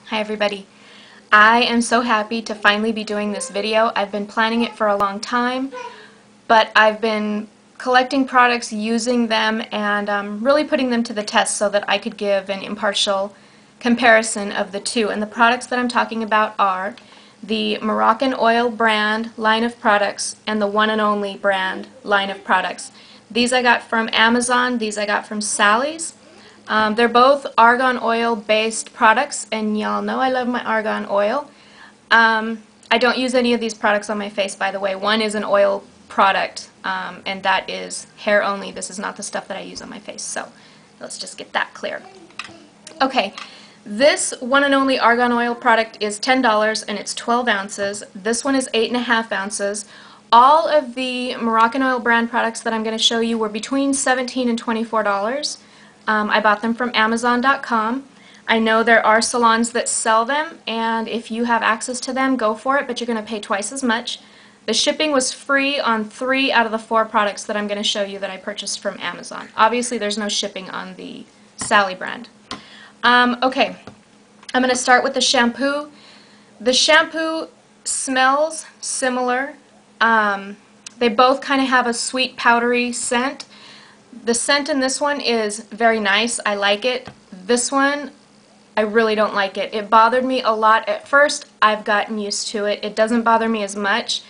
Hi everybody. I am so happy to finally be doing this video. I've been planning it for a long time, but I've been collecting products, using them, and really putting them to the test so that I could give an impartial comparison of the two. And the products that I'm talking about are the MoroccanOil brand line of products and the One and Only brand line of products. These I got from Amazon, these I got from Sally's. They're both argan oil based products, and y'all know I love my argan oil. I don't use any of these products on my face, by the way. One is an oil product, and that is hair only. This is not the stuff that I use on my face, so let's just get that clear. Okay, this One and Only argan oil product is $10 and it's 12 ounces. This one is 8.5 ounces. All of the MoroccanOil brand products that I'm going to show you were between $17 and $24. I bought them from Amazon.com. I know there are salons that sell them, and if you have access to them, go for it, but you're going to pay twice as much. The shipping was free on 3 out of the 4 products that I'm going to show you that I purchased from Amazon. Obviously, there's no shipping on the Sally brand. Okay, I'm going to start with the shampoo. The shampoo smells similar. They both kind of have a sweet, powdery scent. The scent in this one is very nice. I like it. This one, I really don't like it. It bothered me a lot at first. I've gotten used to it. It doesn't bother me as much,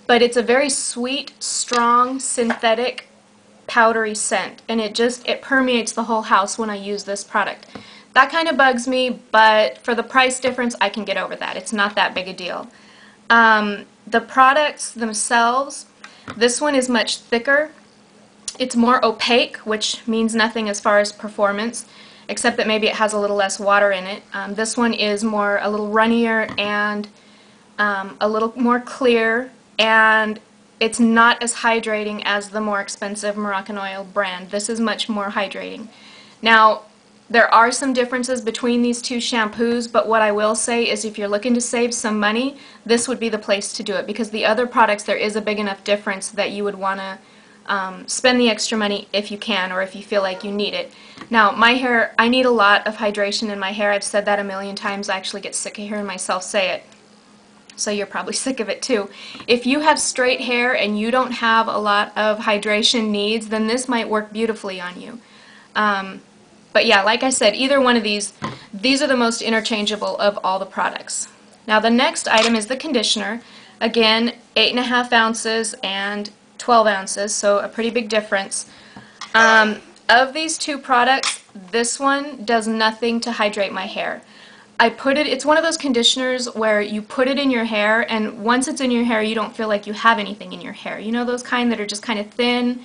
but it's a very sweet, strong, synthetic, powdery scent, and it permeates the whole house when I use this product. That kind of bugs me, but for the price difference, I can get over that. It's not that big a deal. The products themselves, this one is much thicker. It's more opaque, which means nothing as far as performance, except that maybe it has a little less water in it. This one is a little runnier and a little more clear, and it's not as hydrating as the more expensive MoroccanOil brand. This is much more hydrating. Now, there are some differences between these two shampoos, but what I will say is if you're looking to save some money, this would be the place to do it, because the other products, there is a big enough difference that you would want to spend the extra money if you can, or if you feel like you need it. Now, my hair, I need a lot of hydration in my hair. I've said that a million times. I actually get sick of hearing myself say it. So you're probably sick of it too. If you have straight hair and you don't have a lot of hydration needs, then this might work beautifully on you. But yeah, like I said, either one of these are the most interchangeable of all the products. Now the next item is the conditioner. Again, 8.5 ounces and 12 ounces, so a pretty big difference. Of these two products, this one does nothing to hydrate my hair. It's one of those conditioners where you put it in your hair, and once it's in your hair, you don't feel like you have anything in your hair. You know those kind that are just kind of thin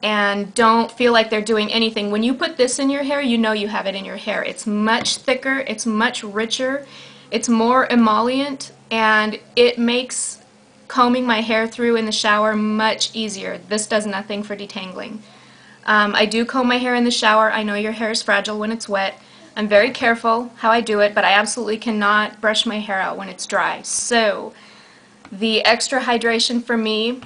and don't feel like they're doing anything. When you put this in your hair, you know you have it in your hair. It's much thicker, it's much richer, it's more emollient, and it makes combing my hair through in the shower much easier. This does nothing for detangling. I do comb my hair in the shower. I know your hair is fragile when it's wet. I'm very careful how I do it, but I absolutely cannot brush my hair out when it's dry. So the extra hydration for me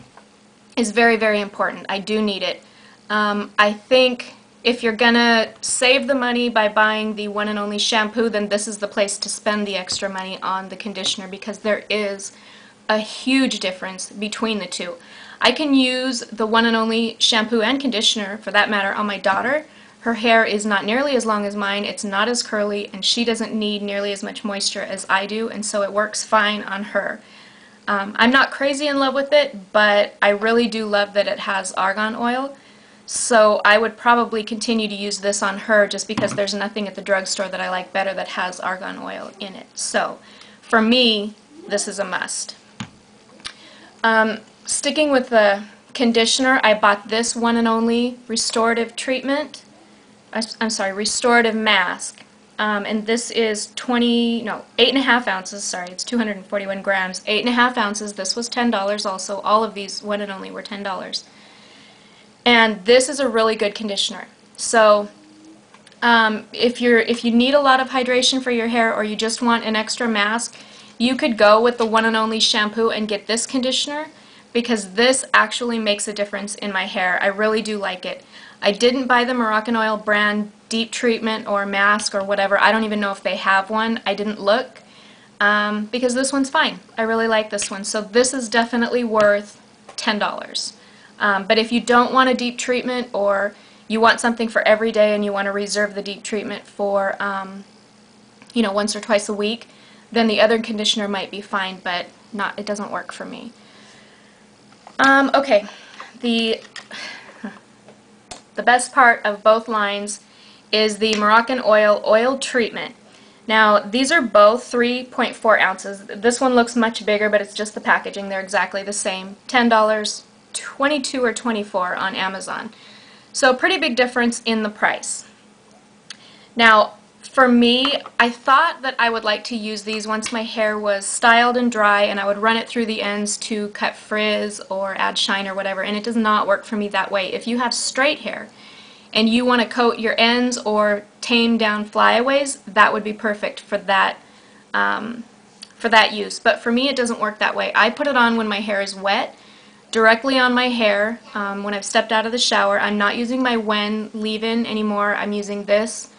is very, very important. I do need it. I think if you're gonna save the money by buying the One and Only shampoo, then this is the place to spend the extra money on the conditioner, because there is a huge difference between the two. I can use the One and Only shampoo and conditioner, for that matter, on my daughter. Her hair is not nearly as long as mine, it's not as curly, and she doesn't need nearly as much moisture as I do, and so it works fine on her. I'm not crazy in love with it, but I really do love that it has argan oil, so I would probably continue to use this on her just because there's nothing at the drugstore that I like better that has argan oil in it. So for me, this is a must. Sticking with the conditioner, I bought this One and Only restorative treatment. Restorative mask. And this is 8.5 ounces, sorry, it's 241 grams, 8.5 ounces. This was $10 also. All of these One and Only were $10. And this is a really good conditioner. So if you need a lot of hydration for your hair, or you just want an extra mask, you could go with the One and Only shampoo and get this conditioner, because this actually makes a difference in my hair. I really do like it. I didn't buy the MoroccanOil brand deep treatment or mask or whatever. I don't even know if they have one. I didn't look because this one's fine. I really like this one. So this is definitely worth $10. But if you don't want a deep treatment, or you want something for every day and you want to reserve the deep treatment for you know, once or twice a week, then the other conditioner might be fine, but it doesn't work for me. Okay, the best part of both lines is the MoroccanOil oil treatment. Now, these are both 3.4 ounces. This one looks much bigger, but it's just the packaging. They're exactly the same. $10, 22 or 24 on Amazon. So pretty big difference in the price. Now, for me, I thought that I would like to use these once my hair was styled and dry, and I would run it through the ends to cut frizz or add shine or whatever, and it does not work for me that way. If you have straight hair and you want to coat your ends or tame down flyaways, that would be perfect for that use. But for me, it doesn't work that way. I put it on when my hair is wet, directly on my hair, when I've stepped out of the shower. I'm not using my Wen leave-in anymore. I'm using this,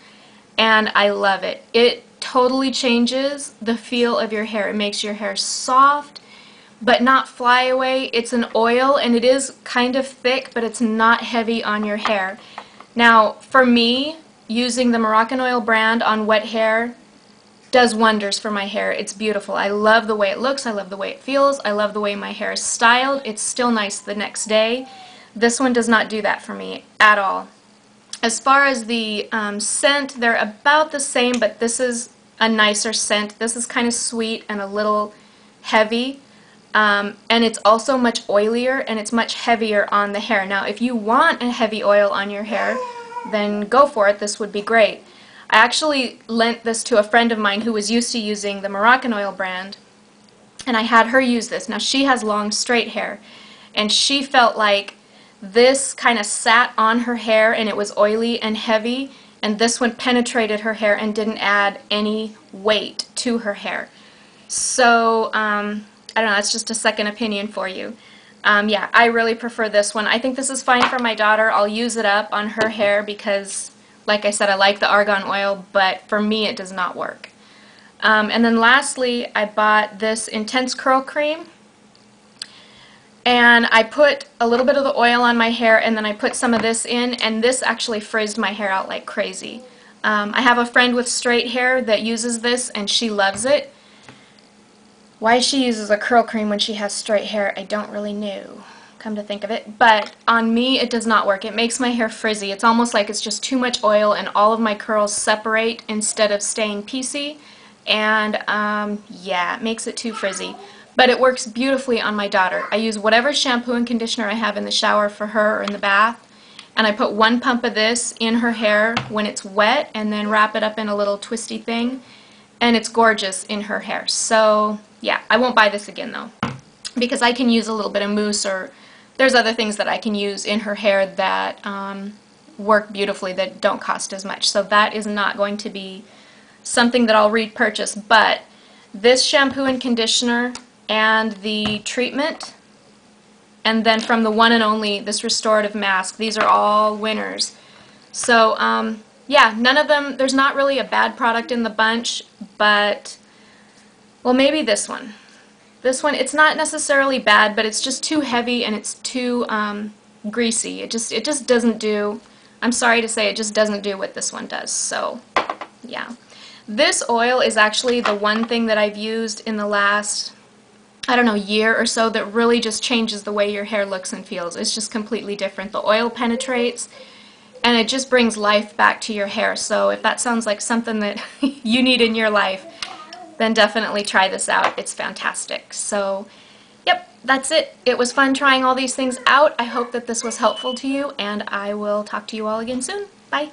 and I love it. It totally changes the feel of your hair. It makes your hair soft, but not fly away. It's an oil, and it is kind of thick, but it's not heavy on your hair. Now, for me, using the MoroccanOil brand on wet hair does wonders for my hair. It's beautiful. I love the way it looks. I love the way it feels. I love the way my hair is styled. It's still nice the next day. This one does not do that for me at all. As far as the scent, they're about the same, but this is a nicer scent. This is kind of sweet and a little heavy, and it's also much oilier and it's much heavier on the hair. Now, if you want a heavy oil on your hair, then go for it. This would be great. I actually lent this to a friend of mine who was used to using the MoroccanOil brand, and I had her use this. Now, she has long straight hair, and she felt like this kind of sat on her hair and it was oily and heavy, and this one penetrated her hair and didn't add any weight to her hair. So, I don't know, that's just a second opinion for you. Yeah, I really prefer this one. I think this is fine for my daughter. I'll use it up on her hair because, like I said, I like the Argan oil, but for me it does not work. And then lastly, I bought this Intense Curl Cream, and I put a little bit of the oil on my hair, and then I put some of this in, and this actually frizzed my hair out like crazy. I have a friend with straight hair that uses this, and she loves it. Why she uses a curl cream when she has straight hair, I don't really know, come to think of it. But on me, it does not work. It makes my hair frizzy. It's almost like it's just too much oil, and all of my curls separate instead of staying piecey. And yeah, it makes it too frizzy. But it works beautifully on my daughter. I use whatever shampoo and conditioner I have in the shower for her or in the bath, and I put one pump of this in her hair when it's wet, and then wrap it up in a little twisty thing, and it's gorgeous in her hair. So yeah, I won't buy this again though, because I can use a little bit of mousse, or there's other things that I can use in her hair that work beautifully that don't cost as much. So that is not going to be something that I'll repurchase. But this shampoo and conditioner and the treatment, and then from the one and only, this restorative mask, these are all winners. So yeah, none of them, there's not really a bad product in the bunch, but, well, maybe this one. This one, it's not necessarily bad, but it's just too heavy and it's too greasy. It just doesn't do, I'm sorry to say, it just doesn't do what this one does. So yeah. This oil is actually the one thing that I've used in the last, I don't know, year or so that really just changes the way your hair looks and feels. It's just completely different. The oil penetrates and it just brings life back to your hair. So if that sounds like something that you need in your life, then definitely try this out. It's fantastic. So yep, that's it. It was fun trying all these things out. I hope that this was helpful to you, and I will talk to you all again soon. Bye.